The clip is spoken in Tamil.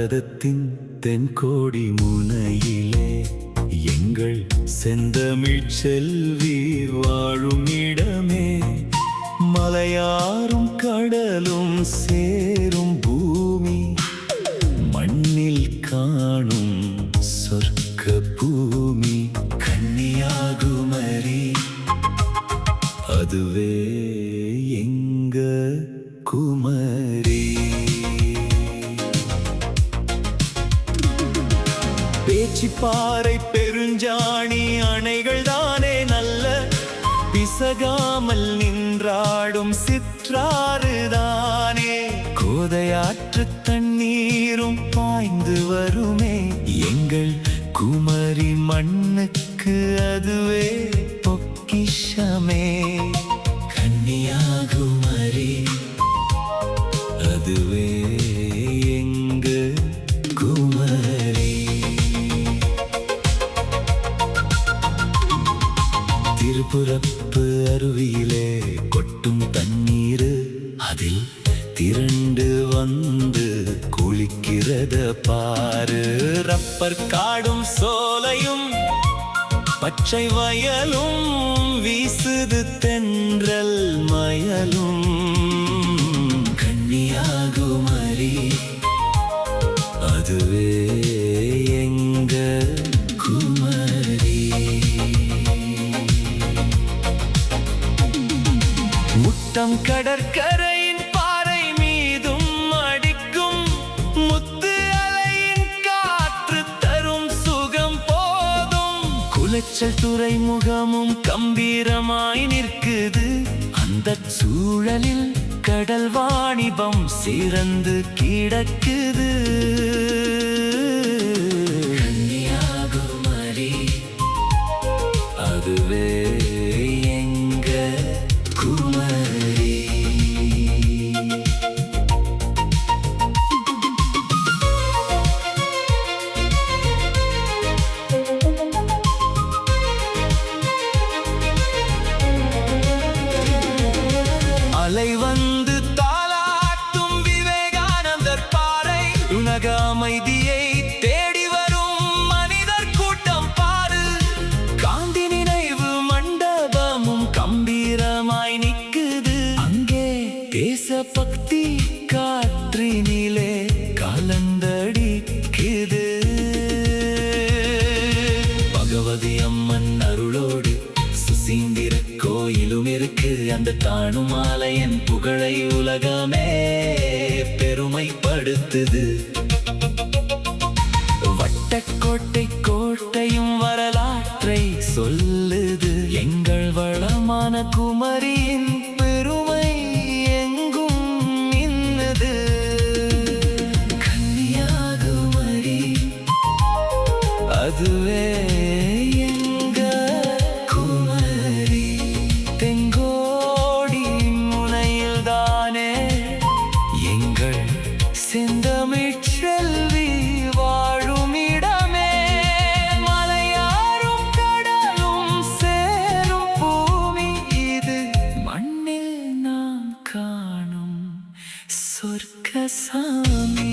பாரதத்தின் தென்கோடி முனையிலே எங்கள் செந்தமிழ் செல்வி வாழும் இடமே. மலையாரும் கடலும் சேரும் பூமி, மண்ணில் காணும் சொர்க்க பூமி கன்னியாகுமரி. அதுவே எங்க குமரி. பேச்சிப்பாறை பெருஞ்சாணி அணைகள் தானே நல்ல, பிசகாமல் நின்றாடும் சிற்றாறுதானே. கோதையாற்று தண்ணீரும் பாய்ந்து வருமே, எங்கள் குமரி மண்ணுக்கு அதுவே பொக்கிஷமே. கன்னியாகுமரி அதுவே எங்க குமரி. திருப்புறப்பு அருவியிலே கொட்டும் தண்ணீர், அதில் திரண்டு வந்து குளிக்கிறத பாரு. ரப்பர் காடும் சோலையும் பச்சை வயலும், வீசுது தென்றல் மயலும். கன்னியாகுமரி அதுவே எங்க குமரி. முட்டம் கடற்கரையின் பாறை மீதும் அடிக்கும் முத்து அலையின் காற்று தரும் சுகம் போதும். குளச்சல் துறைமுகமும் கம்பீரமாய் நிற்குது, அந்த சூழலில் கடல் வாணிபம் சிறந்து கிடக்குது. கன்னியாகுமரி அதுவே எங்க குமரி. அலை வந்து தாலாட்டும் விவேகானந்தர் பாறை, உலக அமைதியை தேடி வரும் மனிதர் கூட்டம் பாரு. காந்தி நினைவு மண்டபமும் கம்பீரமாய் நிற்குது, அங்கே தேசபக்தி காற்றினிலே கலந்தடிக்குது. பகவதி அம்மன் அருளோடு சுசீந்திர கோயிலும் இருக்கு, அந்த தானும் ஆலயன் புகழை உலகமே பெருமைப்படுத்துது. வட்டக்கோட்டை கோட்டையும் வரலாற்றை சொல்லுது, எங்கள் வளமான குமரியின் பெருமை எங்கும் இன்னது. கன்னியாகுமரி அதுவே எங்க குமரி. தென்கோடி முனையில் தானே எங்கள் செந்தமிழ் செல்வி வாழும் இடமே. மலையாரும் கடலும் சேரும் பூமி, இது மண்ணில் நாம் காணும் சொர்க்க சாமி.